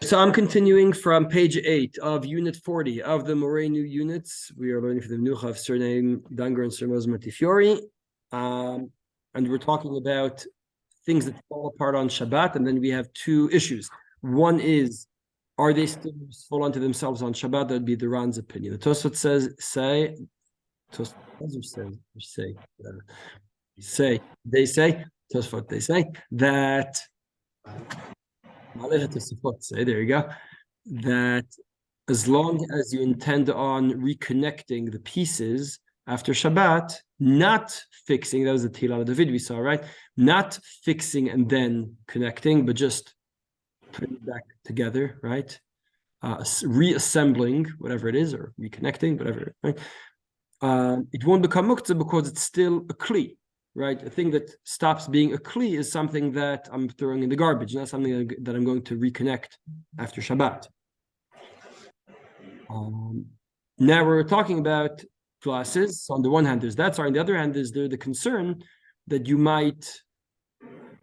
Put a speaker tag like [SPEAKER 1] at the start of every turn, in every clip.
[SPEAKER 1] So I'm continuing from page 8 of unit 40 of the Morenu units. We are learning for the Menucha of surname Danger and Sermoz Matifiori. And we're talking about things that fall apart on Shabbat. And then we have two issues. One is, are they still useful unto themselves on Shabbat? That would be the Ran's opinion. The Tosfot says, Tosfot, they say that there you go. That as long as you intend on reconnecting the pieces after Shabbat, not fixing, that was the Tila David we saw, right? Not fixing and then connecting, but just putting it back together, right? Reassembling, whatever it is, or reconnecting, whatever, right? It won't become muktzah because it's still a kli. Right, a thing that stops being a kli is something that I'm throwing in the garbage, not something that I'm going to reconnect after Shabbat. Now we're talking about glasses. So on the one hand, there's that. Sorry, on the other hand, is there the concern that you might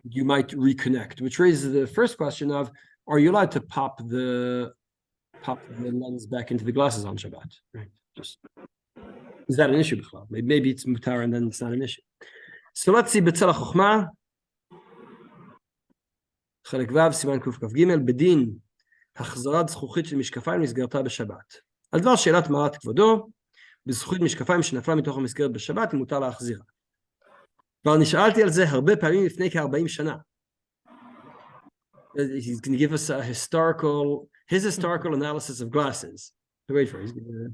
[SPEAKER 1] reconnect, which raises the first question of: are you allowed to pop the lens back into the glasses on Shabbat? Right? Just is that an issue? Maybe it's mutar and then it's not an issue. So let's see, B'tzala Chochma, חלק ו' סימן קכ"ג, בדין החזרת זכוכית של משקפיים נסגרתה בשבת. על דבר שאלת מעלת כבודו, בזכוכית משקפיים שנפלה מתוך המסגרת בשבת, אם מותר להחזירה. כבר נשאלתי על זה הרבה פעמים לפני כ-40 שנה. He's going to give us his historical analysis of glasses. Wait for it. He's going to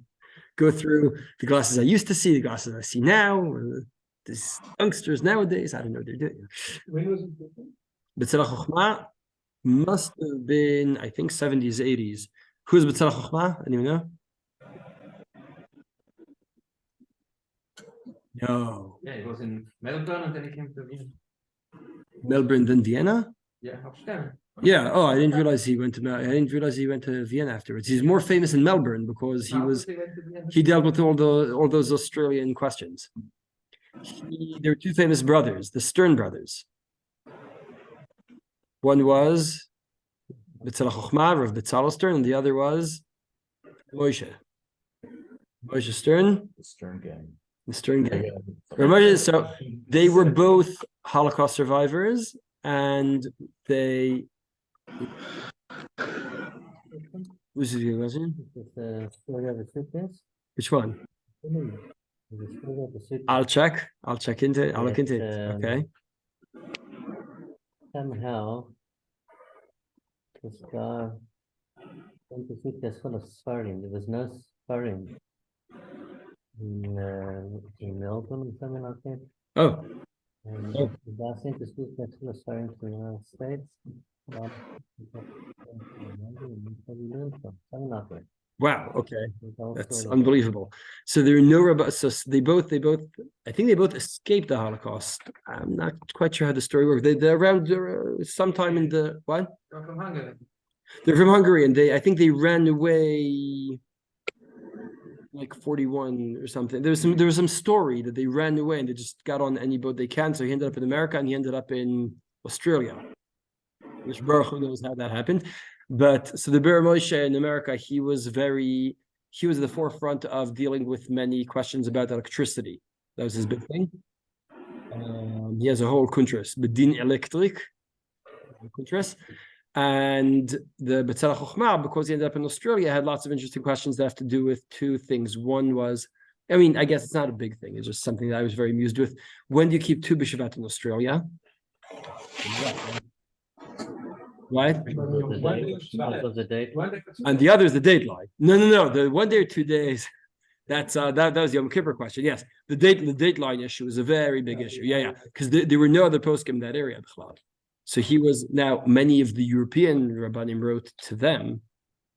[SPEAKER 1] go through the glasses I used to see, the glasses I see now, these youngsters nowadays, I don't know what they're doing.
[SPEAKER 2] When was it?
[SPEAKER 1] B'tzala Chochma must have been, I think, 70s, 80s. Who's B'tzala Chochma? Anyone know? No.
[SPEAKER 2] Yeah, it was in Melbourne and then he came to Vienna.
[SPEAKER 1] Melbourne, then Vienna?
[SPEAKER 2] Yeah, upstairs.
[SPEAKER 1] Yeah. Oh, I didn't realize he went to Vienna afterwards. He's more famous in Melbourne because he dealt with all those Australian questions. There were two famous brothers, the Stern brothers. One was B'tzala Chochma, Rav B'tzala Stern, and the other was Moshe Stern.
[SPEAKER 2] The Stern gang.
[SPEAKER 1] The Stern gang. So they were both Holocaust survivors, and they. Who's the question? Which one? I'll check into it. I'll look into it. Okay.
[SPEAKER 3] Somehow, this guy went to see this full of sparring. There was no sparring in Melbourne or something like that.
[SPEAKER 1] Oh.
[SPEAKER 3] And
[SPEAKER 1] Oh.
[SPEAKER 3] the guy sent to speak that full of sparring to the United States. Something like that.
[SPEAKER 1] Wow. Okay. That's unbelievable. So there are no rabbis. So they both. I think they both escaped the Holocaust. I'm not quite sure how the story works. They're around sometime in the what?
[SPEAKER 2] They're from Hungary.
[SPEAKER 1] They're from Hungary, and I think they ran away like 41 or something. There was some story that they ran away and they just got on any boat they can. So he ended up in America and he ended up in Australia, which Baruch Hu knows how that happened. But so the Ber Moshe in America, he was at the forefront of dealing with many questions about electricity. That was his big thing. He has a whole kuntras, Bedin Electric, kuntras. And the B'tzala Chochma, because he ended up in Australia, had lots of interesting questions that have to do with two things. One was, I mean, I guess it's not a big thing. It's just something that I was very amused with. When do you keep Tu B'Shavat in Australia? Right?
[SPEAKER 3] The date.
[SPEAKER 1] And the other is the date line. No. The 1 day or 2 days. That was the Yom Kippur question. Yes, the date line issue is a very big issue. Yeah, because there were no other poskim in that area. So he was now. Many of the European rabbanim wrote to them,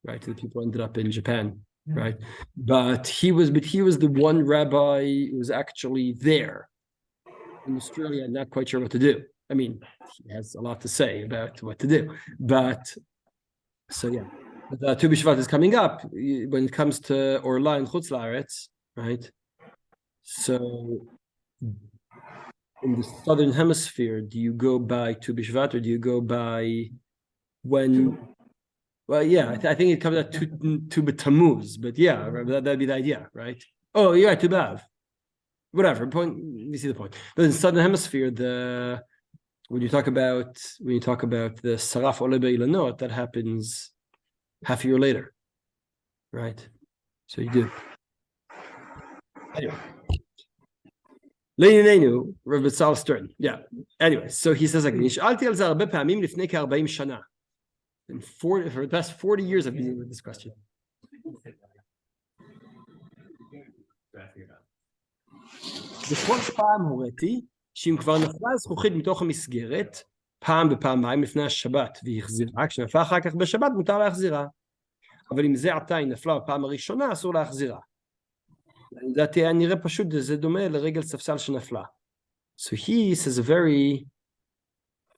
[SPEAKER 1] right? To the people who ended up in Japan, right? But he was the one rabbi who was actually there in Australia, and not quite sure what to do. I mean, he has a lot to say about what to do, but so yeah. But Tu B'Shvat is coming up when it comes to Orla and Chutz La'aretz, right? So in the southern hemisphere, do you go by Tu B'Shvat or do you go by when Well, yeah, I think it comes out to Tammuz, but yeah, that'd be the idea, right? Oh, yeah, to Bav. Whatever. Point. You see the point. But in Southern Hemisphere, when you talk about the Saraf Ole Be'ilanot, that happens half a year later, right? So you do. Anyway. Le'inenu, Rav Betzal Stern. Yeah. Anyway, so he says like, "Nish'alti al zeh harbe pa'amim lifnei ka'arba'im shana." And for the past 40 years, I've been dealing with this question. בכל פעם הוריתי שאם כבר נפלה זכוכית מתוך המסגרת, פעם בפעמיים לפני השבת והיא החזירה, כשנפלה אחר כך בשבת מותר להחזירה. אבל אם זה עתה היא נפלה בפעם הראשונה, אסור להחזירה. לדעתי היה נראה פשוט, זה דומה לרגל ספסל שנפלה. So he says a very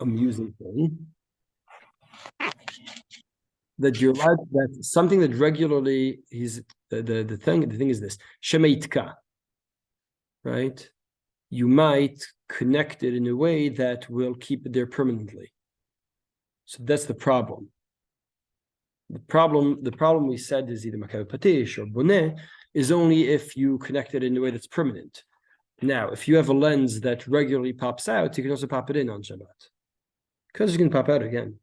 [SPEAKER 1] amusing thing. That you're right, that something that regularly the thing is this, Shemaitka. Right? You might connect it in a way that will keep it there permanently. So that's the problem. The problem we said is either Makav Patish or Boneh is only if you connect it in a way that's permanent. Now, if you have a lens that regularly pops out, you can also pop it in on Shabbat. Because you can pop out again.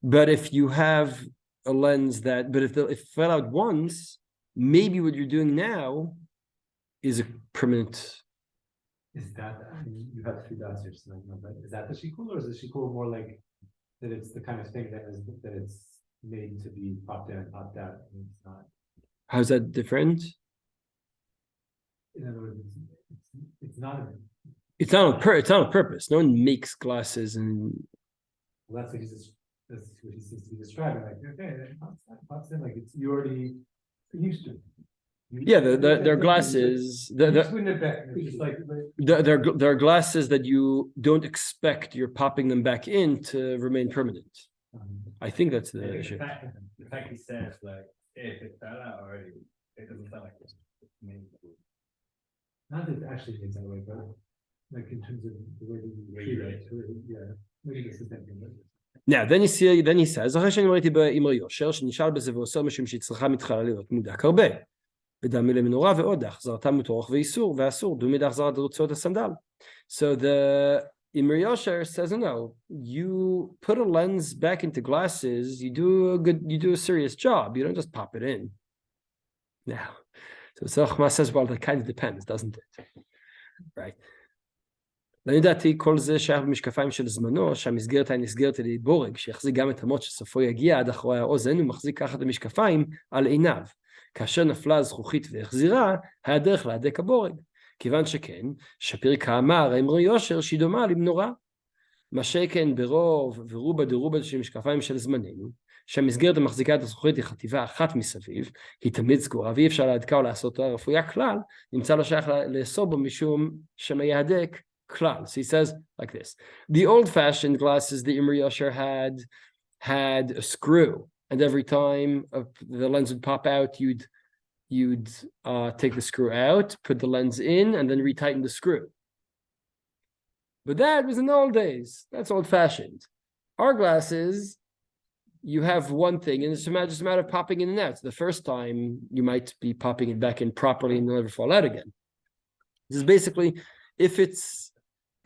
[SPEAKER 1] But if you have a lens if it fell out once, maybe what you're doing now is a permanent.
[SPEAKER 4] Is that, you have three answers, but is that the shikul, or is the shikul more like that it's the kind of thing that it's made to be popped in and popped out, and it's not?
[SPEAKER 1] How's that different?
[SPEAKER 4] In other words, it's not.
[SPEAKER 1] It's not on purpose. No one makes glasses and.
[SPEAKER 4] Well, that's what he seems to be describing. Like, okay, it pops in, like it's you already used to.
[SPEAKER 1] Yeah, they're glasses. They're glasses that you don't expect you're popping them back in to remain permanent. I think that's the issue.
[SPEAKER 5] The fact he says, like, if it fell out already, it doesn't sound like it's made.
[SPEAKER 4] Not that it actually means that way, but like in terms of the way that you treat it, yeah, maybe this is that.
[SPEAKER 1] Now, then he says, אחרי שאני ראיתי באמרי יושר, שנשאל בזה ועושה משום שהיא צריכה מתחלה להיות מודק הרבה. בדמי למנורה ועוד, החזרתם מטורח ואיסור, ואסור, דומי להחזרת רצועות הסנדל. So the Imri Yosher says, no, you put a lens back into glasses, you do a serious job, you don't just pop it in. Now, so Tzachma says, well, that kind of depends, doesn't it? Right. לדעתי כל זה שייך במשקפיים של זמנו, שהמסגרת נסגרת על ידי בורג, שיחזיק גם את המוט שסופו יגיע עד אחורי האוזן, הוא מחזיק ככה את המשקפיים על עיניו. כאשר נפלה הזכוכית והחזירה, היה דרך להדק הבורג. כיוון שכן, שפירקה אמר, האמרי יושר שהיא דומה למנורה. מה שכן ברוב ורובה דרובה של משקפיים של זמננו, שהמסגרת המחזיקה את הזכוכית היא חטיבה אחת מסביב, היא תמיד סגורה, ואי אפשר להדקה או לעשות אותה רפויה כלל, נמצא לו שייך לאסור בו משום שמייהדק klal. So he says like this: the old-fashioned glasses the Imri Yosher had a screw, and every time the lens would pop out, you'd take the screw out, put the lens in, and then retighten the screw. But that was in the old days. That's old-fashioned. Our glasses, you have one thing, and it's just a matter of popping in and out. So the first time you might be popping it back in properly, and it'll never fall out again. This is basically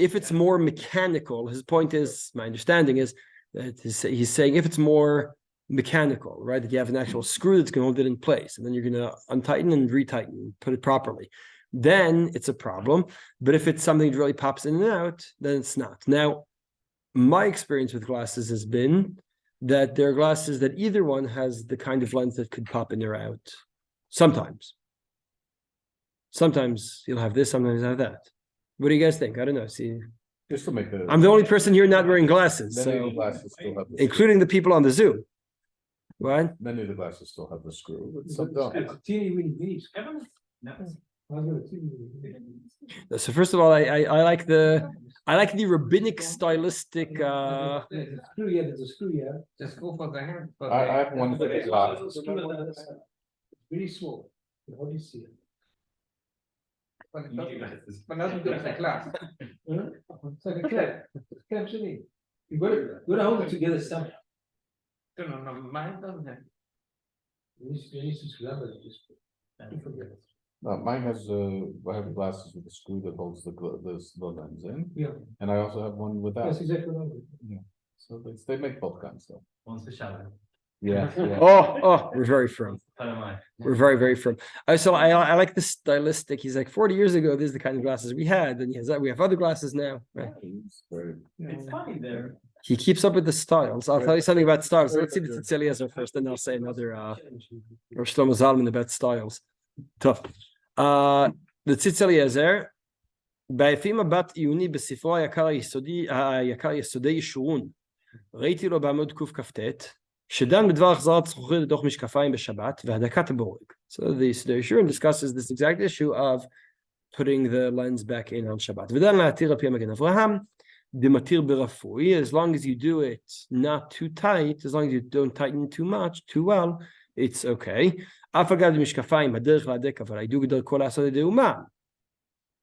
[SPEAKER 1] if it's more mechanical. His point is, my understanding is that he's saying if it's more mechanical, right, that you have an actual screw that's going to hold it in place, and then you're going to untighten and retighten, put it properly, then it's a problem. But if it's something that really pops in and out, then it's not. Now, my experience with glasses has been that there are glasses that either one has the kind of lens that could pop in or out. Sometimes you'll have this, sometimes you'll have that. What do you guys think? I don't know. See,
[SPEAKER 6] Just to make the.
[SPEAKER 1] I'm the only person here not wearing glasses,
[SPEAKER 6] Many of
[SPEAKER 1] so
[SPEAKER 6] the glasses still have the
[SPEAKER 1] including the people on the Zoom. What?
[SPEAKER 6] screw. Many of the glasses still have the screw, but some don't.
[SPEAKER 4] It's a teeny weeny piece.
[SPEAKER 1] So first of all, I like the rabbinic stylistic.
[SPEAKER 4] There's a screw, yeah, there's a screw, yeah.
[SPEAKER 2] Just go for the hand. For
[SPEAKER 6] I have one for the top.
[SPEAKER 4] It's really small. How do you see it?
[SPEAKER 2] But not do the class.
[SPEAKER 4] It's like a clamp. It's a clamp shitty. You gotta hold it together somehow.
[SPEAKER 2] No, mine doesn't have.
[SPEAKER 6] Mine has, I have glasses with a screw that holds the lens in.
[SPEAKER 2] Yeah.
[SPEAKER 6] And I also have one without.
[SPEAKER 2] Yes, exactly.
[SPEAKER 6] Yeah, so they make both kinds though.
[SPEAKER 5] One's for Shabbat.
[SPEAKER 6] Yeah, yeah.
[SPEAKER 1] Oh, we're very firm.
[SPEAKER 5] Panama.
[SPEAKER 1] We're very, very firm. I like the stylistic. He's like 40 years ago, this is the kind of glasses we had, and we have other glasses now. Right?
[SPEAKER 6] It's very-
[SPEAKER 5] It's funny there.
[SPEAKER 1] He keeps up with the styles. I'll tell you something about styles. Let's see the Tzitz Eliezer first, then I'll say another or Shlomo Zalman about styles. Tough. The Tzitz Eliezer, ביפי מבט עיוני בספרו היקר יסודי ישורון, ראיתי לו בעמוד קכ"ט, שדן בדבר החזרת זכוכית לתוך משקפיים בשבת והדקת הבורג. So the Shiur discusses this exact issue of putting the lens back in on Shabbat. ודן להתיר על פי המגן אברהם, דמתיר ברפוי, as long as you do it not too tight, as long as you don't tighten too much, too well, it's okay. אף אגב במשקפיים, הדרך להדק, אבל הידוק דרכו לעשות ידי אומה.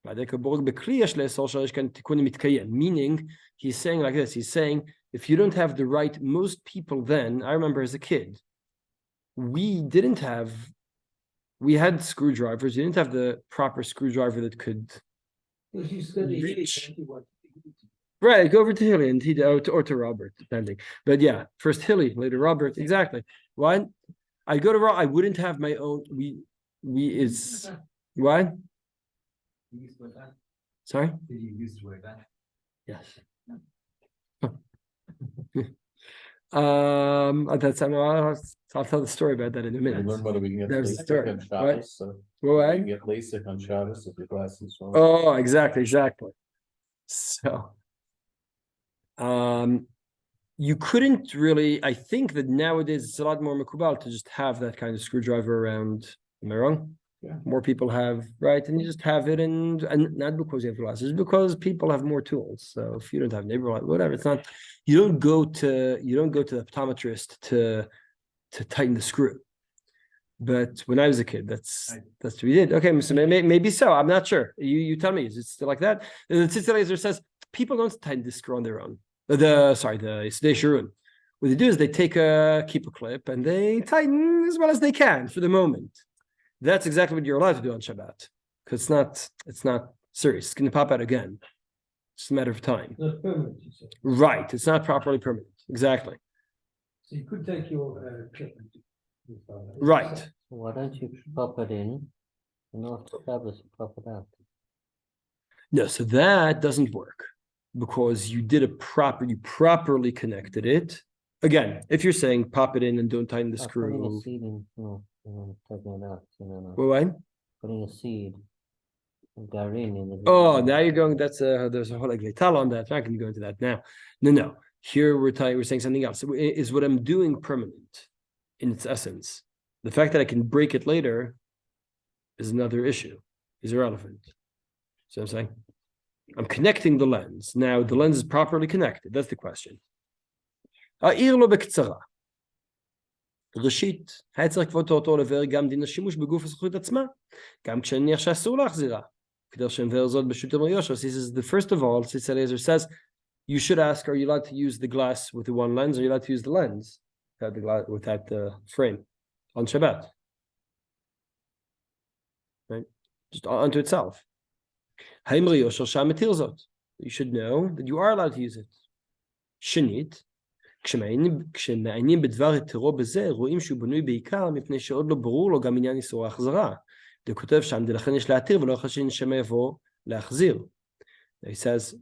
[SPEAKER 1] להדק הבורג בכלי יש לאסור שיש כאן תיקון מתקיים. Meaning, he's saying like this, he's saying, if you don't have the right, most people then, I remember as a kid, we had screwdrivers, you didn't have the proper screwdriver that could reach. Right, go over to Hilly and or to Robert, depending. But yeah, first Hilly, later Robert, exactly. Why? I go to Robert, I wouldn't have my own, why?
[SPEAKER 5] You used to wear that?
[SPEAKER 1] Sorry?
[SPEAKER 5] Did you used to wear that?
[SPEAKER 1] Yes. That's I'll tell the story about that in a
[SPEAKER 6] We
[SPEAKER 1] minute.
[SPEAKER 6] learn whether we can get
[SPEAKER 1] There's the
[SPEAKER 6] LASIK
[SPEAKER 1] story,
[SPEAKER 6] on
[SPEAKER 1] right?
[SPEAKER 6] Shabbos, so
[SPEAKER 1] Well,
[SPEAKER 6] we
[SPEAKER 1] right?
[SPEAKER 6] can get LASIK on Shabbos if your glasses. are-
[SPEAKER 1] Oh, exactly. So, you couldn't really. I think that nowadays it's a lot more makubal to just have that kind of screwdriver around. Am I wrong?
[SPEAKER 6] Yeah.
[SPEAKER 1] More people have, right, and you just have it, and not because you have glasses, because people have more tools. So if you don't have neighbor light, whatever, it's not. You don't go to the optometrist to tighten the screw. But when I was a kid, that's what we did. Okay, so maybe so. I'm not sure. You tell me. Is it still like that? The Tzitz Eliezer says people don't tighten the screw on their own. The Yisodei Shurun. What they do is they take a keeper clip and they tighten as well as they can for the moment. That's exactly what you're allowed to do on Shabbat, because it's not serious. It's going to pop out again. It's a matter of time.
[SPEAKER 2] Not permanent, you say.
[SPEAKER 1] Right. It's not properly permanent. Exactly.
[SPEAKER 2] So you could take your clip.
[SPEAKER 1] Right.
[SPEAKER 3] So why don't you pop it in and after Shabbos pop it out?
[SPEAKER 1] No, so that doesn't work because you properly connected it. Again, if you're saying pop it in and don't tighten the
[SPEAKER 3] Putting
[SPEAKER 1] screw.
[SPEAKER 3] a seed in, taking it out,
[SPEAKER 1] What?
[SPEAKER 3] putting a seed, a garin in the.
[SPEAKER 1] Oh, now you're going. There's a whole tal on that. I'm not going to go into that now. No. Here we're saying something else. Is what I'm doing permanent in its essence. The fact that I can break it later is another issue. Is irrelevant. See what I'm saying? I'm connecting the lens. Now the lens is properly connected. That's the question. ראשית, היה צריך לכפות אותו לבאר גם דין השימוש בגוף הזכוכית עצמה, גם כשנניח שאסור להחזירה. כדי שנבאר זאת בשו"ת אמר יהושע. He says, the first of all, Tzitz Eliezer says, you should ask, are you allowed to use the glass with the one lens, or are you allowed to use the lens without the frame on Shabbat? Right? Just unto itself. האמר יהושע שהמתיר זאת. You should know that you are allowed to use it. שנית, כשמעיינים בדבר היתרו בזה, רואים שהוא בנוי בעיקר מפני שעוד לא ברור לו גם עניין איסור ההחזרה. הוא כותב שם, לכן יש להתיר ולא חשין שמא יבוא להחזיר. He says,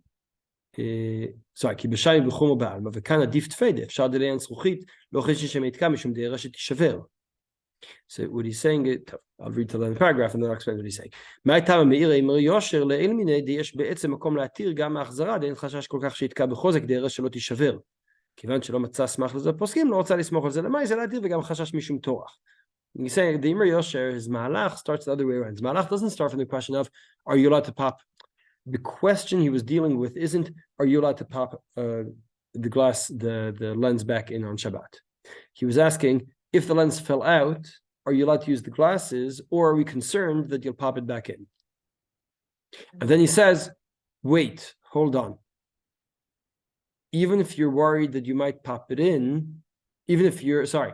[SPEAKER 1] כי בשיים בחום ובעלמא, וכאן עדיף תפדה, אפשר דליין זכוכית, לא חשין שמא יתקע משום דהרה שתישבר. So what he's saying, I'll read to the paragraph and then I'll explain what he's saying. מה טעם מאיר אמר יושר לאל מיני יש בעצם מקום להתיר גם ההחזרה, דאין חשש כל כך שיתקע בחוזק דהרה שלא תישבר. כיוון שלא מצא סמך לזה פוסקים, לא רוצה לסמוך על זה למאי, זה להתיר וגם חשש משום טורח. He's saying, the Imar Yosher, his malach starts the other way around. His malach doesn't start from the question of, are you allowed to pop? The question he was dealing with isn't, are you allowed to pop the lens back in on Shabbat? He was asking, if the lens fell out, are you allowed to use the glasses, or are we concerned that you'll pop it back in? And then he says, wait, hold on. Even if you're worried that you might pop it in, even if you're sorry.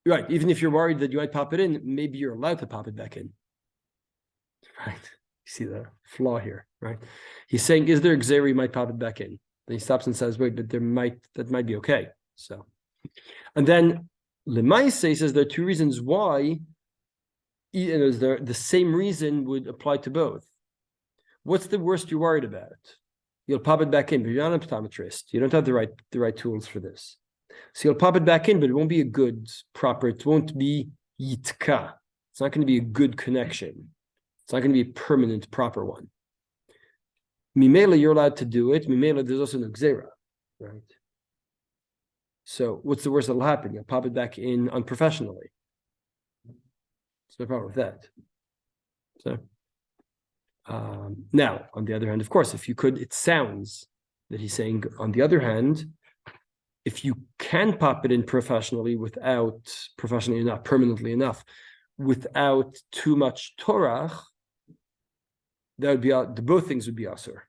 [SPEAKER 1] Right, even if you're worried that you might pop it in, maybe you're allowed to pop it back in. Right. You see the flaw here, right? He's saying, is there a gzera you might pop it back in? Then he stops and says, wait, but that might be okay. So, and then Lemaise says there are two reasons why the same reason would apply to both. What's the worst you're worried about? You'll pop it back in, but you're not an optometrist. You don't have the right tools for this. So you'll pop it back in, but it won't be a good, proper, it won't be yitka. It's not going to be a good connection. It's not going to be a permanent, proper one. Mimela, you're allowed to do it. Mimela, there's also no gzera, right? So what's the worst that'll happen? You'll pop it back in unprofessionally. There's no problem with that. So now, on the other hand, of course, if you could, it sounds that he's saying, on the other hand, if you can pop it in professionally not permanently enough, without too much torach, that would be both things would be asur,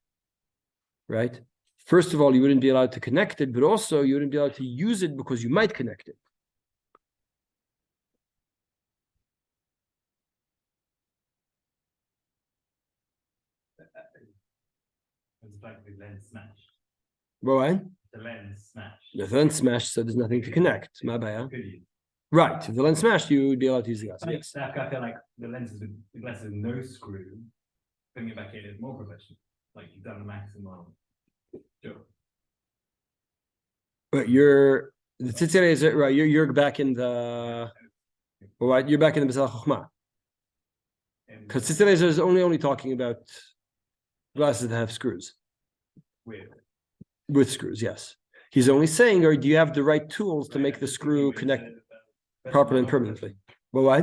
[SPEAKER 1] right? First of all, you wouldn't be allowed to connect it, but also you wouldn't be allowed to use it because you might connect it.
[SPEAKER 5] It's like the lens smashed.
[SPEAKER 1] Right?
[SPEAKER 5] The lens smashed.
[SPEAKER 1] The lens smashed, so there's nothing to connect. Ma baya.
[SPEAKER 5] Could you?
[SPEAKER 1] Right. If the lens smashed, you would be allowed to use the glass. Yes.
[SPEAKER 5] I feel like the glass is no screw. Putting it back in is more professional. Like you've done the maximum. Sure.
[SPEAKER 1] But you're the tzitzit is right. You're back in the right. You're back in the Besal Chochmah. Because tzitzit is only talking about glasses that have screws. With screws, yes. He's only saying, or do you have the right tools to make the screw connect properly and permanently? Well, why?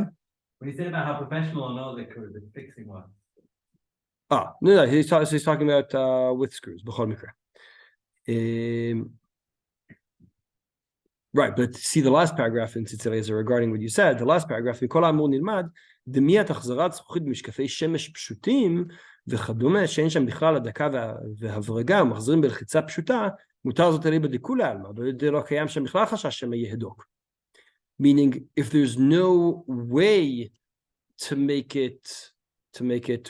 [SPEAKER 5] When he said about how professional or not they could, the fixing one.
[SPEAKER 1] No. He's talking about with screws. Right, but see the last paragraph in Tzitzit Eliezer regarding what you said. The last paragraph, מכל האמור נלמד, דמיית החזרת זכוכית במשקפי שמש פשוטים וכדומה, שאין שם בכלל הדקה והברגה, ומחזירים בלחיצה פשוטה, מותר זאת אליבא דכולי עלמא, אבל זה לא קיים שם בכלל חשש שמא יהיה הדוק. Meaning, if there's no way to make it,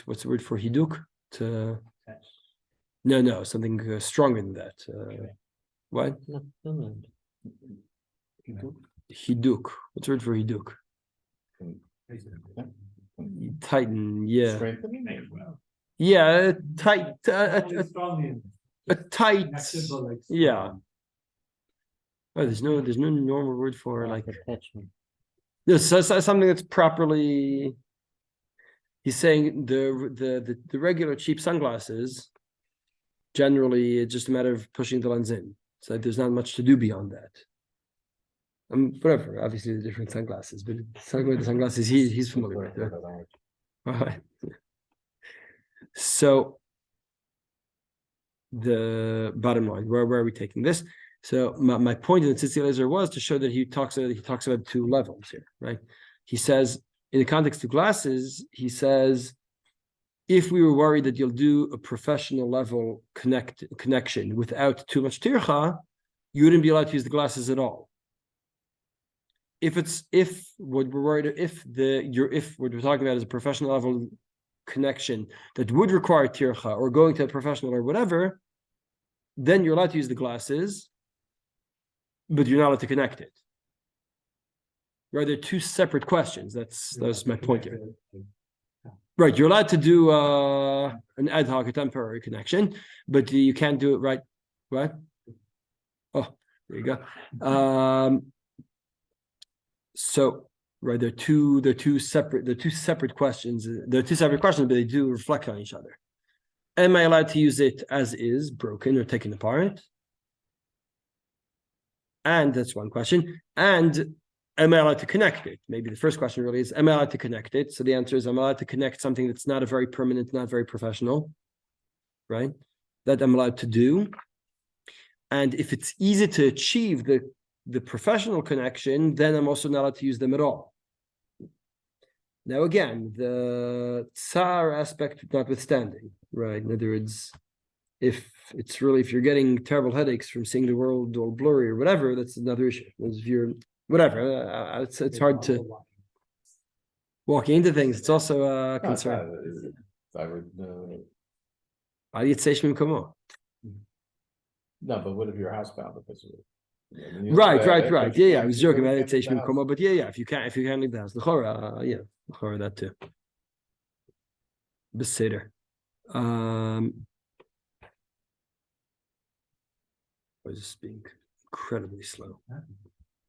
[SPEAKER 1] what's the word for hiduk? No, something stronger than that. What? Hiduk. What's the word for hiduk? Tighten, yeah.
[SPEAKER 6] Strengthening?
[SPEAKER 1] Yeah, tight, a tight, yeah. Oh, there's no normal word for like
[SPEAKER 3] attachment.
[SPEAKER 1] this. So something that's properly. He's saying the regular cheap sunglasses. Generally, it's just a matter of pushing the lens in. So there's not much to do beyond that. Whatever. Obviously, the different sunglasses, but the sunglasses he's familiar with. Right? All right. So the bottom line, where are we taking this? So my point in the Tzitzit Eliezer was to show that he talks about two levels here, right? He says in the context of glasses, he says if we were worried that you'll do a professional level connection without too much tircha, you wouldn't be allowed to use the glasses at all. If what we're talking about is a professional level connection that would require tircha or going to a professional or whatever, then you're allowed to use the glasses, but you're not allowed to connect it. Right? They're two separate questions. That's my point here. Right, you're allowed to do an ad hoc, a temporary connection, but you can't do it right. Right? Oh, there you go. So right, they're two separate questions. They're two separate questions, but they do reflect on each other. Am I allowed to use it as is, broken or taken apart? And that's one question. And am I allowed to connect it? Maybe the first question really is, am I allowed to connect it? So the answer is, I'm allowed to connect something that's not a very permanent, not very professional, right? That I'm allowed to do. And if it's easy to achieve the professional connection, then I'm also not allowed to use them at all. Now, again, the tsar aspect notwithstanding, right? In other words, If if you're getting terrible headaches from seeing the world all blurry or whatever, that's another issue. If you're whatever, it's hard to walking into things. It's also a
[SPEAKER 6] No, it's
[SPEAKER 1] concern.
[SPEAKER 6] not, I would, no, but what if you're housebound because of it? I mean,
[SPEAKER 1] Right.
[SPEAKER 6] if
[SPEAKER 1] Yeah, I
[SPEAKER 6] you
[SPEAKER 1] was joking about
[SPEAKER 6] can't leave the
[SPEAKER 1] it,
[SPEAKER 6] house.
[SPEAKER 1] but yeah, if you can't leave the house, l'chora that too. Beseder. I was just being incredibly slow.